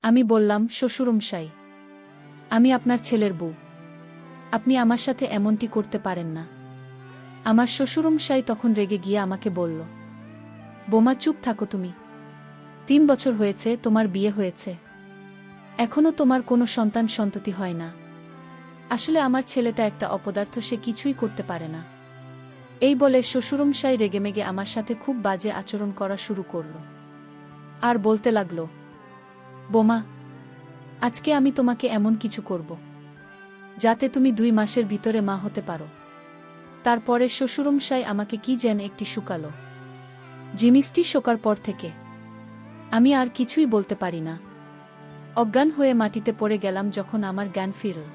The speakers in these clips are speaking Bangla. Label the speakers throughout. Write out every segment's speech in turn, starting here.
Speaker 1: আমি বললাম, শ্বশুরমশাই, আমি আপনার ছেলের বউ। আপনি আমার সাথে এমনটি করতে পারেন না। আমার শ্বশুরমশাই তখন রেগে গিয়ে আমাকে বলল, বোমা চুপ থাকো তুমি। 3 বছর হয়েছে তোমার বিয়ে হয়েছে, এখনো তোমার কোনো সন্তান সন্ততি হয় না। আসলে আমার ছেলেটা একটা অপদার্থ, সে কিছুই করতে পারে না। এই বলে শ্বশুরমশাই রেগেমেগে আমার সাথে খুব বাজে আচরণ করা শুরু করল। আর বলতে লাগল, বোমা, আজকে আমি তোমাকে এমন কিছু করব যাতে তুমি 2 মাসের ভিতরে মা হতে পারো। তারপরে শ্বশুরমশাই আমাকে কি যেন একটি শুকালো। জিনিসটি শোকার পর থেকে আমি আর কিছুই বলতে পারি না। অজ্ঞান হয়ে মাটিতে পড়ে গেলাম। যখন আমার জ্ঞান ফিরল,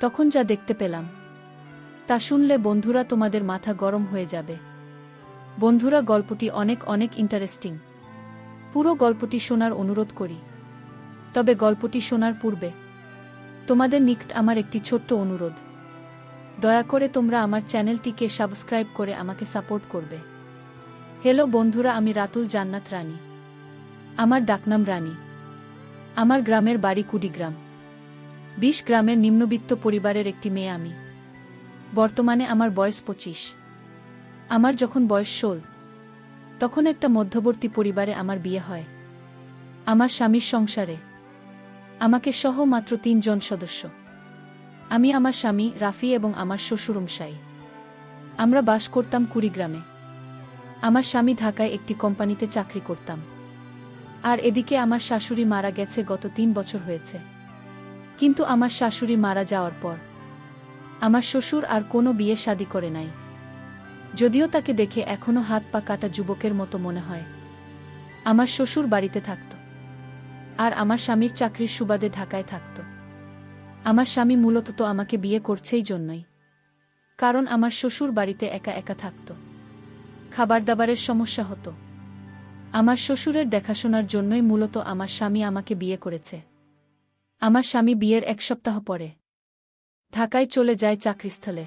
Speaker 1: তখন যা দেখতে পেলাম তা শুনলে বন্ধুরা তোমাদের মাথা গরম হয়ে যাবে। বন্ধুরা, গল্পটি অনেক অনেক ইন্টারেস্টিং। পুরো গল্পটি শোনার অনুরোধ করি। তবে গল্পটি শোনার পূর্বে তোমাদের নিকট আমার একটি ছোট্ট অনুরোধ। দয়া করে তোমরা আমার চ্যানেলটিকে সাবস্ক্রাইব করে আমাকে সাপোর্ট করবে। হ্যালো বন্ধুরা, আমি রাতুল জান্নাত রানী। আমার ডাকনাম রানী। আমার গ্রামের বাড়ি কুড়িগ্রাম। 20 গ্রামের নিম্নবিত্ত পরিবারের একটি মেয়ে আমি। বর্তমানে আমার বয়স 25। আমার যখন বয়স 16, তখন একটা মধ্যবর্তী পরিবারে আমার বিয়ে হয়। আমার স্বামীর সংসারে আমাকে সহ মাত্র 3 জন সদস্য। আমি, আমার স্বামী রাফি এবং আমার শ্বশুরমশাই। আমরা বাস করতাম কুড়িগ্রামে। আমার স্বামী ঢাকায় একটি কোম্পানিতে চাকরি করতাম। আর এদিকে আমার শাশুড়ি মারা গেছে, গত 3 বছর হয়েছে। কিন্তু আমার শাশুড়ি মারা যাওয়ার পর আমার শ্বশুর আর কোনো বিয়ে শাদী করে নাই। যদিও তাকে দেখে এখনো হাত পা কাটা যুবকের মতো মনে হয়। আমার শ্বশুর বাড়িতে থাকত, আর আমার স্বামীর চাকরির সুবাদে ঢাকায় থাকত। আমার স্বামী মূলত তো আমাকে বিয়ে করছেই জন্যই, কারণ আমার শ্বশুর বাড়িতে একা একা থাকত। খাবার দাবারের সমস্যা হতো। আমার শ্বশুরের দেখাশোনার জন্যই মূলত আমার স্বামী আমাকে বিয়ে করেছে। আমার স্বামী বিয়ের 1 সপ্তাহ পরে ঢাকায় চলে যায় চাকরিস্থলে।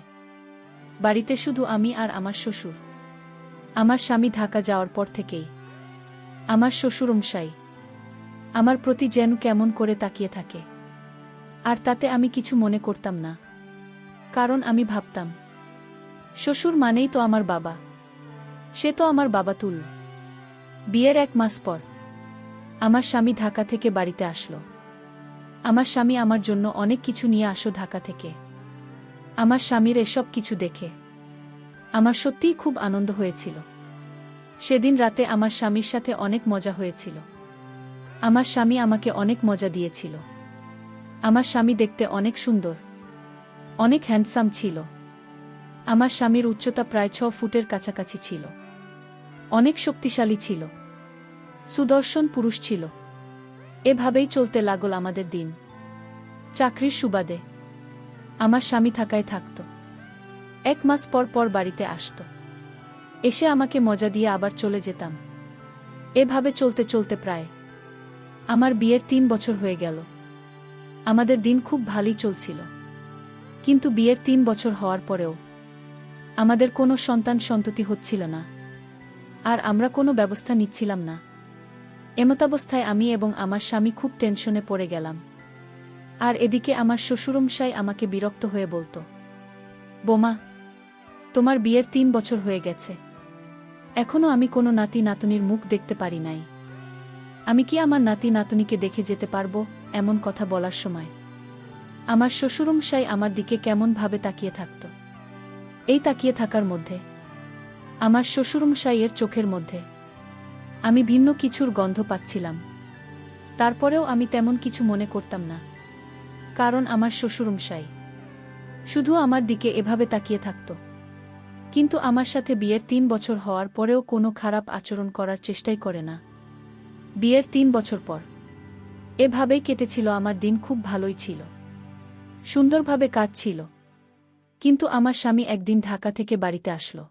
Speaker 1: বাড়িতে শুধু আমি আর আমার শ্বশুর। আমার স্বামী ঢাকা যাওয়ার পর থেকেই আমার শ্বশুরমশাই আমার প্রতি যেন কেমন করে তাকিয়ে থাকে। আর তাতে আমি কিছু মনে করতাম না, কারণ আমি ভাবতাম, শ্বশুর মানেই তো আমার বাবা, সে তো আমার বাবা তুল। বিয়ের 1 মাস পর আমার স্বামী ঢাকা থেকে বাড়িতে আসলো। আমার স্বামী আমার জন্য অনেক কিছু নিয়ে আসো ঢাকা থেকে। আমার স্বামীর এসব কিছু দেখে আমার সত্যিই খুব আনন্দ হয়েছিল। সেদিন রাতে আমার স্বামীর সাথে অনেক মজা হয়েছিল। আমার স্বামী আমাকে অনেক মজা দিয়েছিল। আমার স্বামী দেখতে অনেক সুন্দর, অনেক হ্যান্ডসাম ছিল। আমার স্বামীর উচ্চতা প্রায় 6 ফুটের কাছাকাছি ছিল। অনেক শক্তিশালী ছিল, সুদর্শন পুরুষ ছিল। এভাবেই চলতে লাগল আমাদের দিন। চাকরির সুবাদে আমার স্বামী ঢাকায় থাকত। 1 মাস পর পর বাড়িতে আসত। এসে আমাকে মজা দিয়ে আবার চলে যেতাম। এভাবে চলতে চলতে প্রায় আমার বিয়ের 3 বছর হয়ে গেল। আমাদের দিন খুব ভালোই চলছিল। কিন্তু বিয়ের 3 বছর হওয়ার পরেও আমাদের কোনো সন্তান সন্ততি হচ্ছিল না, আর আমরা কোনো ব্যবস্থা নিচ্ছিলাম না। এমতাবস্থায় আমি এবং আমার স্বামী খুব টেনশনে পড়ে গেলাম। আর এদিকে আমার শ্বশুরমশাই আমাকে বিরক্ত হয়ে বলতো, বোমা, তোমার বিয়ের 3 বছর হয়ে গেছে, এখনো আমি কোনো নাতি নাতনির মুখ দেখতে পারি নাই। আমি কি আমার নাতি নাতনিকে দেখে যেতে পারবো? এমন কথা বলার সময় আমার শ্বশুরমশাই আমার দিকে কেমন ভাবে তাকিয়ে থাকত। এই তাকিয়ে থাকার মধ্যে আমার শ্বশুরমশাইয়ের চোখের মধ্যে আমি ভিন্ন কিছুর গন্ধ পাচ্ছিলাম। তারপরেও আমি তেমন কিছু মনে করতাম না, কারণ আমার শ্বশুরমশাই শুধু আমার দিকে এভাবে তাকিয়ে থাকত। কিন্তু আমার সাথে বিয়ের 3 বছর হওয়ার পরেও কোনো খারাপ আচরণ করার চেষ্টাই করে না। বিয়ের 3 বছর পর এভাবেই কেটেছিল আমার দিন। খুব ভালোই ছিল, সুন্দরভাবে কাটছিল। কিন্তু আমার স্বামী একদিন ঢাকা থেকে বাড়িতে আসলো।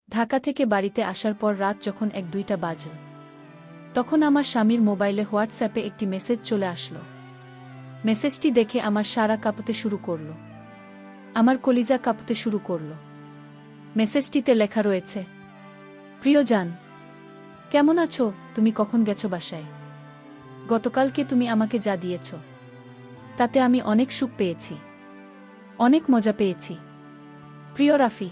Speaker 1: ঢাকা থেকে বাড়িতে আসার পর রাত যখন 1-2টা বাজল, তখন আমার স্বামীর মোবাইলে হোয়াটসঅ্যাপে একটি মেসেজ চলে আসলো। মেসেজটি দেখে আমার সারা কাঁপতে শুরু করল। আমার কলিজা কাঁপতে শুরু করল। মেসেজটিতে লেখা রয়েছে, প্রিয় জান, কেমন আছো? তুমি কখন গেছো বাসায়? গতকালকে তুমি আমাকে যা দিয়েছ তাতে আমি অনেক সুখ পেয়েছি, অনেক মজা পেয়েছি। প্রিয় রাফি,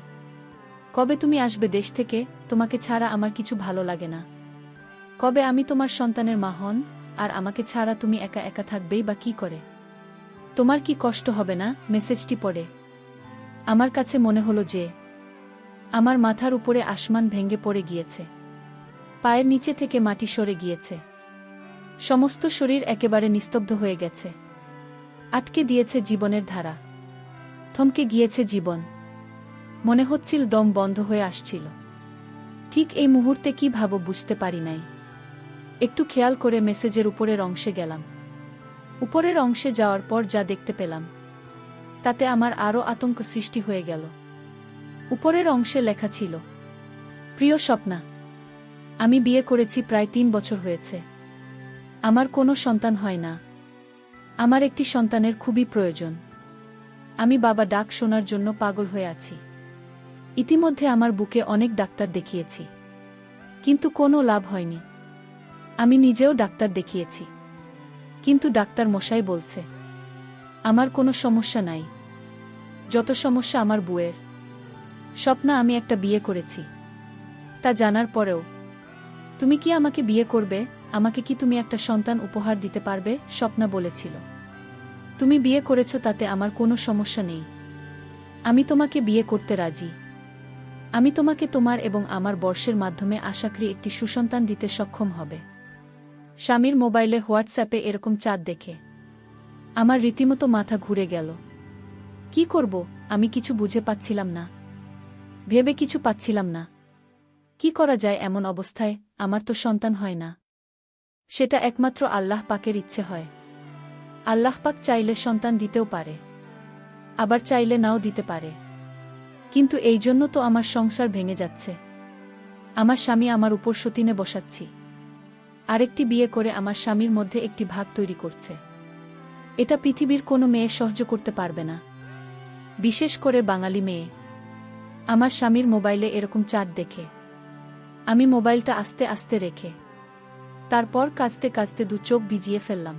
Speaker 1: কবে তুমি আসবে দেশ থেকে? তোমাকে ছাড়া আমার কিছু ভালো লাগে না। কবে আমি তোমার সন্তানের মা হন, আর আমাকে ছাড়া তুমি একা একা থাকবেই বা কি করে? তোমার কি কষ্ট হবে না? মেসেজটি পড়ে আমার কাছে মনে হলো যে আমার মাথার উপরে আসমান ভেঙে পড়ে গিয়েছে, পায়ের নিচে থেকে মাটি সরে গিয়েছে, সমস্ত শরীর একেবারে নিস্তব্ধ হয়ে গেছে। আটকে দিয়েছে জীবনের ধারা, থমকে গিয়েছে জীবন। মনে হচ্ছিল দম বন্ধ হয়ে আসছিল। ঠিক এই মুহূর্তে কি ভাবো বুঝতে পারি নাই। একটু খেয়াল করে মেসেজের উপরের অংশে গেলাম। উপরের অংশে যাওয়ার পর যা দেখতে পেলাম তাতে আমার আরও আতঙ্ক সৃষ্টি হয়ে গেল। উপরের অংশে লেখা ছিল, প্রিয় স্বপ্না, আমি বিয়ে করেছি, প্রায় 3 বছর হয়েছে। আমার কোনো সন্তান হয় না। আমার একটি সন্তানের খুবই প্রয়োজন। আমি বাবা ডাক শোনার জন্য পাগল হয়ে আছি। ইতিমধ্যে আমার বুকে অনেক ডাক্তার দেখিয়েছি, কিন্তু কোনো লাভ হয়নি। আমি নিজেও ডাক্তার দেখিয়েছি, কিন্তু ডাক্তার মশাই বলছে আমার কোনো সমস্যা নাই, যত সমস্যা আমার বউয়ের। স্বপ্না, আমি একটা বিয়ে করেছি, তা জানার পরেও তুমি কি আমাকে বিয়ে করবে? আমাকে কি তুমি একটা সন্তান উপহার দিতে পারবে? স্বপ্না বলেছিল, তুমি বিয়ে করেছ তাতে আমার কোনো সমস্যা নেই। আমি তোমাকে বিয়ে করতে রাজি। আমি তোমাকে তোমার এবং আমার বর্ষের মাধ্যমে আশা করি একটি সুসন্তান দিতে সক্ষম হবে। স্বামীর মোবাইলে হোয়াটসঅ্যাপে এরকম চাঁদ দেখে আমার রীতিমতো মাথা ঘুরে গেল। কি করব আমি কিছু বুঝে পাচ্ছিলাম না, ভেবে কিছু পাচ্ছিলাম না। কি করা যায় এমন অবস্থায়? আমার তো সন্তান হয় না। সেটা একমাত্র আল্লাহ পাকের ইচ্ছে হয়। আল্লাহ পাক চাইলে সন্তান দিতেও পারে, আবার চাইলে নাও দিতে পারে। কিন্তু এই জন্য তো আমার সংসার ভেঙে যাচ্ছে। আমার স্বামী আমার উপর সতীনে বসাচ্ছি, আরেকটি বিয়ে করে আমার স্বামীর মধ্যে একটি ভাগ তৈরি করছে। এটা পৃথিবীর কোনো মেয়ে সহ্য করতে পারবে না, বিশেষ করে বাঙালি মেয়ে। আমার স্বামীর মোবাইলে এরকম চাট দেখে আমি মোবাইলটা আস্তে আস্তে রেখে তারপর কাঁচতে কাঁচতে 2 চোখ ভিজিয়ে ফেললাম।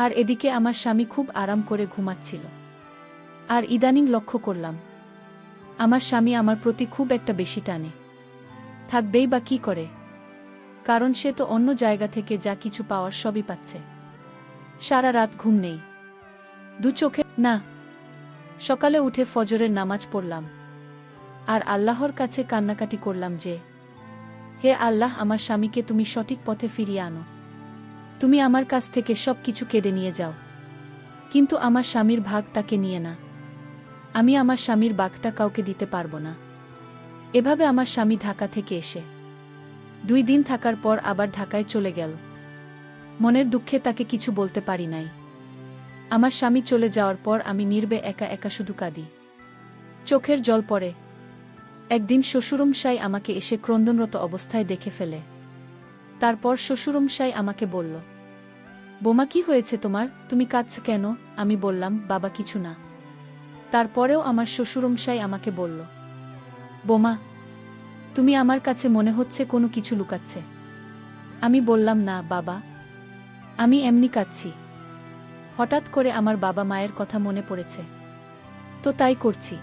Speaker 1: আর এদিকে আমার স্বামী খুব আরাম করে ঘুমাচ্ছিল। আর ইদানিং লক্ষ্য করলাম আমার স্বামী আমার প্রতি খুব একটা বেশি টানে। থাকবেই বা কি করে, কারণ সে তো অন্য জায়গা থেকে যা কিছু পাওয়ার সবই পাচ্ছে। সারা রাত ঘুম নেই, 2 চোখে না। সকালে উঠে ফজরের নামাজ পড়লাম আর আল্লাহর কাছে কান্নাকাটি করলাম যে, হে আল্লাহ, আমার স্বামীকে তুমি সঠিক পথে ফিরিয়ে আনো। তুমি আমার কাছ থেকে সব কিছু কেড়ে নিয়ে যাও, কিন্তু আমার স্বামীর ভাগ তাকে নিয়ে না। আমি আমার স্বামীর ভাগটা কাউকে দিতে পারবো না। এভাবে আমার স্বামী ঢাকা থেকে এসে 2 দিন থাকার পর আবার ঢাকায় চলে গেল। মনের দুঃখে তাকে কিছু বলতে পারি নাই। আমার স্বামী চলে যাওয়ার পর আমি নীরবে একা একা শুধু কাঁদি, চোখের জল পড়ে। একদিন শ্বশুরমশাই আমাকে এসে ক্রন্দনরত অবস্থায় দেখে ফেলে। তারপর শ্বশুরমশাই আমাকে বলল, বোমা, কি হয়েছে তোমার? তুমি কাঁদছ কেন? আমি বললাম, বাবা কিছু না। তারপরেও আমার শ্বশুরমশাই আমাকে বলল, বোমা, তুমি আমার কাছে মনে হচ্ছে কোনো কিছু লুকাচ্ছে। আমি বললাম, না বাবা, আমি এমনি কাঁদছি। হঠাৎ করে আমার বাবা মায়ের কথা মনে পড়েছে, তো তাই করছি।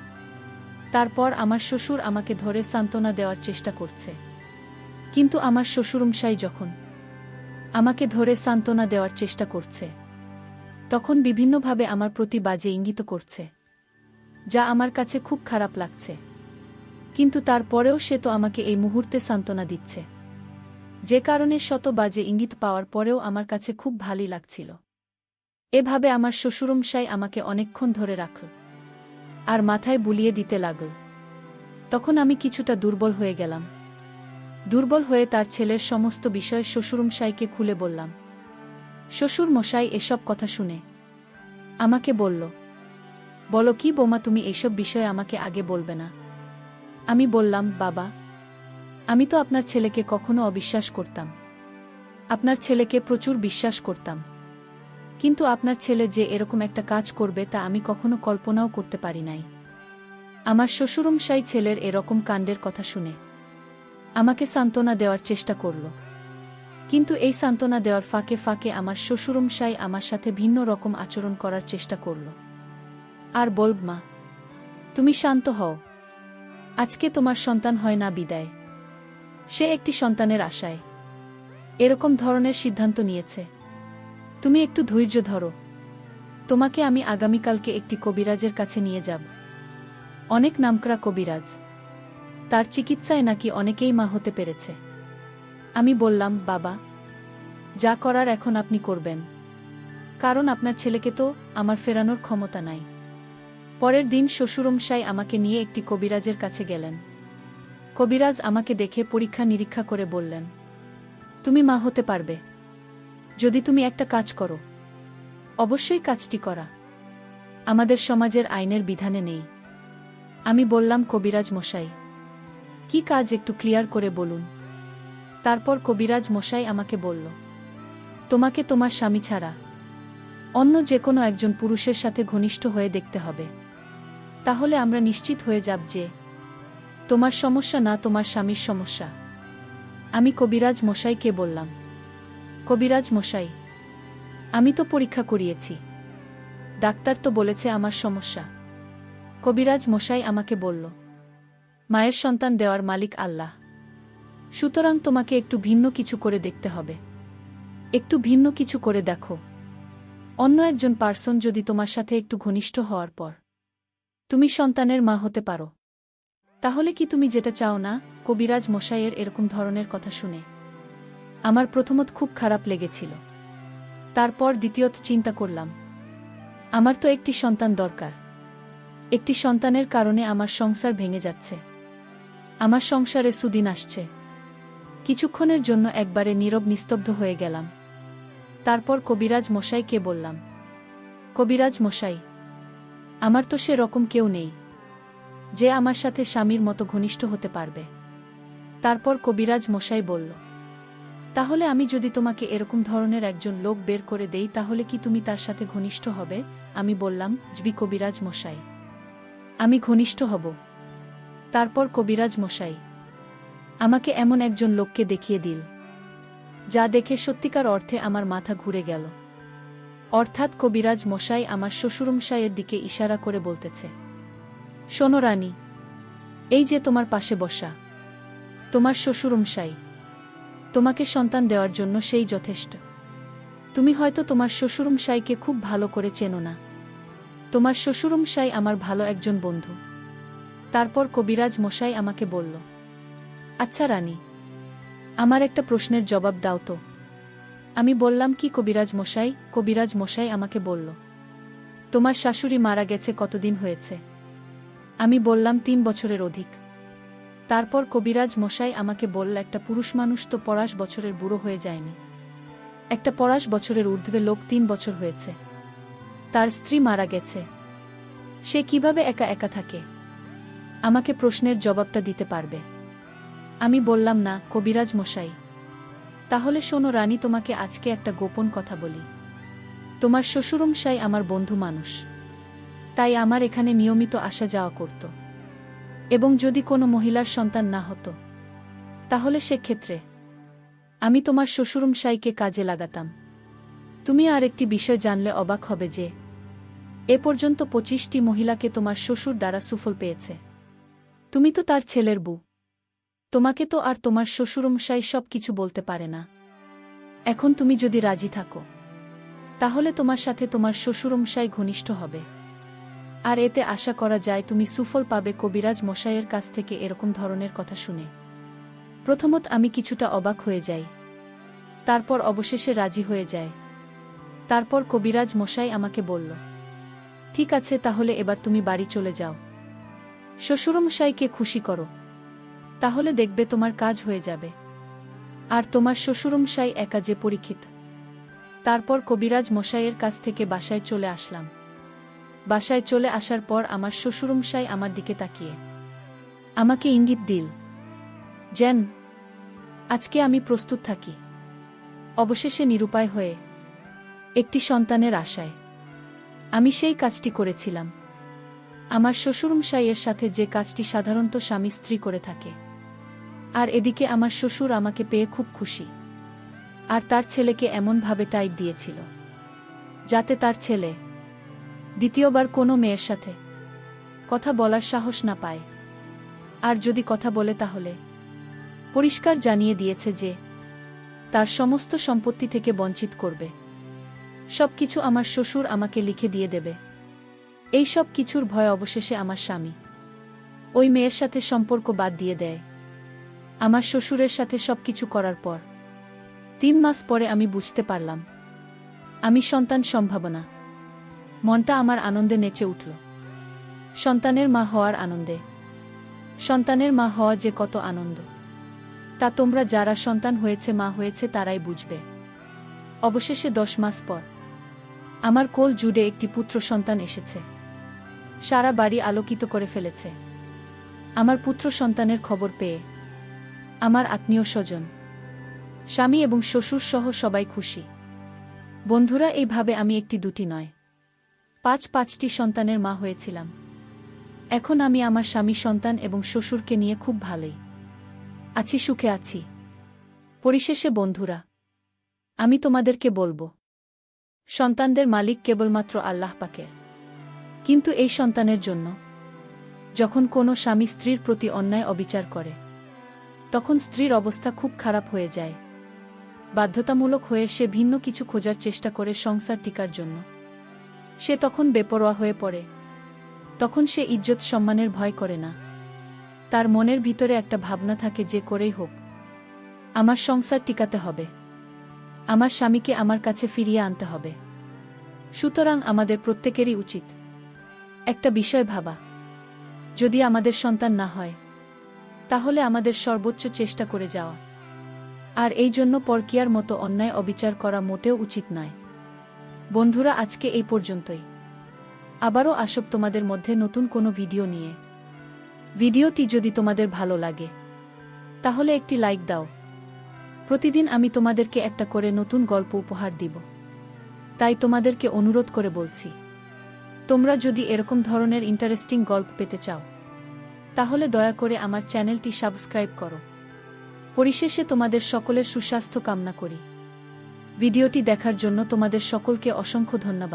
Speaker 1: তারপর আমার শ্বশুর আমাকে ধরে সান্ত্বনা দেওয়ার চেষ্টা করছে, কিন্তু আমার শ্বশুরমশাই যখন আমাকে ধরে সান্ত্বনা দেওয়ার চেষ্টা করছে তখন বিভিন্নভাবে আমার প্রতি বাজে ইঙ্গিত করছে, যা আমার কাছে খুব খারাপ লাগছে। কিন্তু তারপরেও সে তো আমাকে এই মুহূর্তে সান্ত্বনা দিচ্ছে, যে কারণে শত বাজে ইঙ্গিত পাওয়ার পরেও আমার কাছে খুব ভালোই লাগছিল। এভাবে আমার শ্বশুরমশাই আমাকে অনেকক্ষণ ধরে রাখল আর মাথায় বুলিয়ে দিতে লাগল। তখন আমি কিছুটা দুর্বল হয়ে গেলাম। দুর্বল হয়ে তার ছেলের সমস্ত বিষয় শ্বশুরমশাইকে খুলে বললাম। শ্বশুর মশাই এসব কথা শুনে আমাকে বলল, বলো কি বোমা, তুমি এইসব বিষয়ে আমাকে আগে বলবে না? আমি বললাম, বাবা, আমি তো আপনার ছেলেকে কখনো অবিশ্বাস করতাম। আপনার ছেলেকে প্রচুর বিশ্বাস করতাম, কিন্তু আপনার ছেলে যে এরকম একটা কাজ করবে তা আমি কখনো কল্পনাও করতে পারি নাই। আমার শ্বশুরমশাই ছেলের এরকম কাণ্ডের কথা শুনে আমাকে সান্ত্বনা দেওয়ার চেষ্টা করল, কিন্তু এই সান্ত্বনা দেওয়ার ফাঁকে ফাঁকে আমার শ্বশুরমশাই আমার সাথে ভিন্ন রকম আচরণ করার চেষ্টা করল। আর বলব, মা, তুমি শান্ত হও, আজকে তোমার সন্তান হয় না বিদায়। সে একটি সন্তানের আশায় এরকম ধরনের সিদ্ধান্ত নিয়েছে। তুমি একটু ধৈর্য ধরো, তোমাকে আমি আগামীকালকে একটি কবিরাজের কাছে নিয়ে যাব। অনেক নামকরা কবিরাজ, তার চিকিৎসায় নাকি অনেকেই মা হতে পেরেছে। আমি বললাম, বাবা, যা করার এখন আপনি করবেন, কারণ আপনার ছেলেকে তো আমার ফেরানোর ক্ষমতা নাই। পরের দিন শ্বশুরমশাই আমাকে নিয়ে একটি কবিরাজের কাছে গেলেন। কবিরাজ আমাকে দেখে পরীক্ষা নিরীক্ষা করে বললেন, তুমি মা হতে পারবে যদি তুমি একটা কাজ করো। অবশ্যই কাজটি করা আমাদের সমাজের আইনের বিধানে নেই। আমি বললাম, কবিরাজ মশাই, কি কাজ একটু ক্লিয়ার করে বলুন। তারপর কবিরাজ মশাই আমাকে বলল, তোমাকে তোমার স্বামী ছাড়া অন্য যে কোনো একজন পুরুষের সাথে ঘনিষ্ঠ হয়ে দেখতে হবে, তাহলে আমরা নিশ্চিত হয়ে যাব যে তোমার সমস্যা না তোমার স্বামীর সমস্যা। আমি কবিরাজ মশাইকে বললাম, কবিরাজ মশাই, আমি তো পরীক্ষা করিয়েছি, ডাক্তার তো বলেছে আমার সমস্যা। কবিরাজ মশাই আমাকে বলল, মায়ের সন্তান দেওয়ার মালিক আল্লাহ, সুতরাং তোমাকে একটু ভিন্ন কিছু করে দেখতে হবে। একটু ভিন্ন কিছু করে দেখো। অন্য একজন পার্সন যদি তোমার সাথে একটু ঘনিষ্ঠ হওয়ার পর তুমি সন্তানের মা হতে পারো, তাহলে কি তুমি যেটা চাও না? কবিরাজ মশাইয়ের এরকম ধরনের কথা শুনে আমার প্রথমত খুব খারাপ লেগেছিল। তারপর দ্বিতীয়ত চিন্তা করলাম, আমার তো একটি সন্তান দরকার। একটি সন্তানের কারণে আমার সংসার ভেঙে যাচ্ছে, আমার সংসারে সুদিন আসছে। কিছুক্ষণের জন্য একবারে নীরব নিস্তব্ধ হয়ে গেলাম। তারপর কবিরাজ মশাইকে বললাম, কবিরাজ মশাই, আমার তো সে রকম কেউ নেই যে আমার সাথে স্বামীর মতো ঘনিষ্ঠ হতে পারবে। তারপর কবিরাজ মশাই বলল, তাহলে আমি যদি তোমাকে এরকম ধরনের একজন লোক বের করে দেই, তাহলে কি তুমি তার সাথে ঘনিষ্ঠ হবে? আমি বললাম, জি কবিরাজ মশাই, আমি ঘনিষ্ঠ হব। তারপর কবিরাজ মশাই আমাকে এমন একজন লোককে দেখিয়ে দিল, যা দেখে সত্যিকার অর্থে আমার মাথা ঘুরে গেল। অর্থাৎ কবিরাজ মশাই আমার শ্বশুরমশাইয়ের দিকে ইশারা করে বলতেছে, শোনো রানী, এই যে তোমার পাশে বসা তোমার শ্বশুরমশাই, তোমাকে সন্তান দেওয়ার জন্য সেই যথেষ্ট। তুমি হয়তো তোমার শ্বশুরমশাইকে খুব ভালো করে চেনো না। তোমার শ্বশুরমশাই আমার ভালো একজন বন্ধু। তারপর কবিরাজ মশাই আমাকে বলল, আচ্ছা রানী, আমার একটা প্রশ্নের জবাব দাও তো। আমি বললাম, কি কবিরাজ মশাই? কবিরাজ মশাই আমাকে বলল, তোমার শাশুড়ি মারা গেছে কতদিন হয়েছে? আমি বললাম, 3 বছরের অধিক। তারপর কবিরাজ মশাই আমাকে বলল, একটা পুরুষ মানুষ তো 50 বছরের বুড়ো হয়ে যায়নি। একটা 50 বছরের ঊর্ধ্বে লোক 3 বছর হয়েছে, তার স্ত্রী মারা গেছে, সে কিভাবে একা একা থাকে? আমাকে প্রশ্নের জবাবটা দিতে পারবে? আমি বললাম, না কবিরাজ মশাই। তাহলে শোনো রানী, তোমাকে আজকে একটা গোপন কথা বলি। তোমার শ্বশুরমশাই আমার বন্ধু মানুষ, তাই আমার এখানে নিয়মিত আসা যাওয়া করত, এবং যদি কোনো মহিলার সন্তান না হতো, তাহলে সেক্ষেত্রে আমি তোমার শ্বশুরমশাইকে কাজে লাগাতাম। তুমি আর একটি বিষয় জানলে অবাক হবে যে এ পর্যন্ত 25টি মহিলাকে তোমার শ্বশুর দ্বারা সুফল পেয়েছে। তুমি তো তার ছেলের বউ, তোমাকে তো আর তোমার শ্বশুরমশাই সব কিছু বলতে পারে না। এখন তুমি যদি রাজি থাকো, তাহলে তোমার সাথে তোমার শ্বশুরমশাই ঘনিষ্ঠ হবে, আর এতে আশা করা যায় তুমি সুফল পাবে। কবিরাজ মশাইয়ের কাছ থেকে এরকম ধরনের কথা শুনে প্রথমত আমি কিছুটা অবাক হয়ে যাই, তারপর অবশেষে রাজি হয়ে যায়। তারপর কবিরাজ মশাই আমাকে বলল, ঠিক আছে, তাহলে এবার তুমি বাড়ি চলে যাও, শ্বশুরমশাইকে খুশি করো, তাহলে দেখবে তোমার কাজ হয়ে যাবে। আর তোমার শ্বশুরমশাই একা যে পরীক্ষিত। তারপর কবিরাজ মশাইয়ের কাছ থেকে বাসায় চলে আসলাম। বাসায় চলে আসার পর আমার শ্বশুরমশাই আমার দিকে তাকিয়ে আমাকে ইঙ্গিত দিল, যেন আজকে আমি প্রস্তুত থাকি। অবশেষে নিরুপায় হয়ে একটি সন্তানের আশায় আমি সেই কাজটি করেছিলাম। আমার শ্বশুরমশাইয়ের সাথে যে কাজটি সাধারণত স্বামী স্ত্রী করে থাকে। আর এদিকে আমার শ্বশুর আমাকে পেয়ে খুব খুশি। আর তার ছেলেকে এমনভাবে টাইট দিয়েছিল যাতে তার ছেলে দ্বিতীয়বার কোনো মেয়ের সাথে কথা বলার সাহস না পায়। আর যদি কথা বলে তাহলে পরিষ্কার জানিয়ে দিয়েছে যে তার সমস্ত সম্পত্তি থেকে বঞ্চিত করবে। সবকিছু আমার শ্বশুর আমাকে লিখে দিয়ে দেবে। এই সব কিছুর ভয় অবশেষে আমার স্বামী ওই মেয়ের সাথে সম্পর্ক বাদ দিয়ে দেয়। আমার শ্বশুরের সাথে সবকিছু করার পর 3 মাস পরে আমি বুঝতে পারলাম আমি সন্তান সম্ভাবনা। মনটা আমার আনন্দে নেচে উঠল। সন্তানের মা হওয়ার আনন্দে। সন্তানের মা হওয়া যে কত আনন্দ তা তোমরা যারা সন্তান হয়েছে মা হয়েছে তারাই বুঝবে। অবশেষে 10 মাস পর আমার কোল জুড়ে একটি পুত্র সন্তান এসেছে। সারা বাড়ি আলোকিত করে ফেলেছে। আমার পুত্র সন্তানের খবর পেয়ে আমার আত্মীয় স্বজন, স্বামী এবং শ্বশুর সহ সবাই খুশি। বন্ধুরা, এইভাবে আমি একটি দুটি নয় 5-5টি সন্তানের মা হয়েছিলাম। এখন আমি আমার স্বামী, সন্তান এবং শ্বশুরকে নিয়ে খুব ভালোই আছি, সুখে আছি। পরিশেষে বন্ধুরা, আমি তোমাদেরকে বলবো, সন্তানদের মালিক কেবলমাত্র আল্লাহ পাকের। কিন্তু এই সন্তানের জন্য যখন কোনো স্বামী স্ত্রীর প্রতি অন্যায় অবিচার করে তখন স্ত্রীর অবস্থা খুব খারাপ হয়ে যায়। বাধ্যতামূলক হয়ে সে ভিন্ন কিছু খোঁজার চেষ্টা করে সংসার টিকার জন্য। সে তখন বেপরোয়া হয়ে পড়ে। তখন সে ইজ্জত সম্মানের ভয় করে না। তার মনের ভিতরে একটা ভাবনা থাকে যে করেই হোক আমার সংসার টিকাতে হবে, আমার স্বামীকে আমার কাছে ফিরিয়ে আনতে হবে। সুতরাং আমাদের প্রত্যেকেরই উচিত একটা বিষয় ভাবা, যদি আমাদের সন্তান না হয় তাহলে আমাদের সর্বোচ্চ চেষ্টা করে যাওয়া। আর এই জন্য পরকীয়ার মতো অন্যায় অবিচার করা মোটেও উচিত নয়। বন্ধুরা, আজকে এই পর্যন্তই। আবারও আসব তোমাদের মধ্যে নতুন কোনো ভিডিও নিয়ে। ভিডিওটি যদি তোমাদের ভালো লাগে তাহলে একটি লাইক দাও। প্রতিদিন আমি তোমাদেরকে একটা করে নতুন গল্প উপহার দিব। তাই তোমাদেরকে অনুরোধ করে বলছি, তোমরা যদি এরকম ধরনের ইন্টারেস্টিং গল্প পেতে চাও তাহলে দয়া করে আমার চ্যানেলটি সাবস্ক্রাইব করো। পরিশেষে তোমাদের সকলের সুস্বাস্থ্য কামনা করি। ভিডিওটি দেখার জন্য তোমাদের সকলকে অসংখ্য ধন্যবাদ।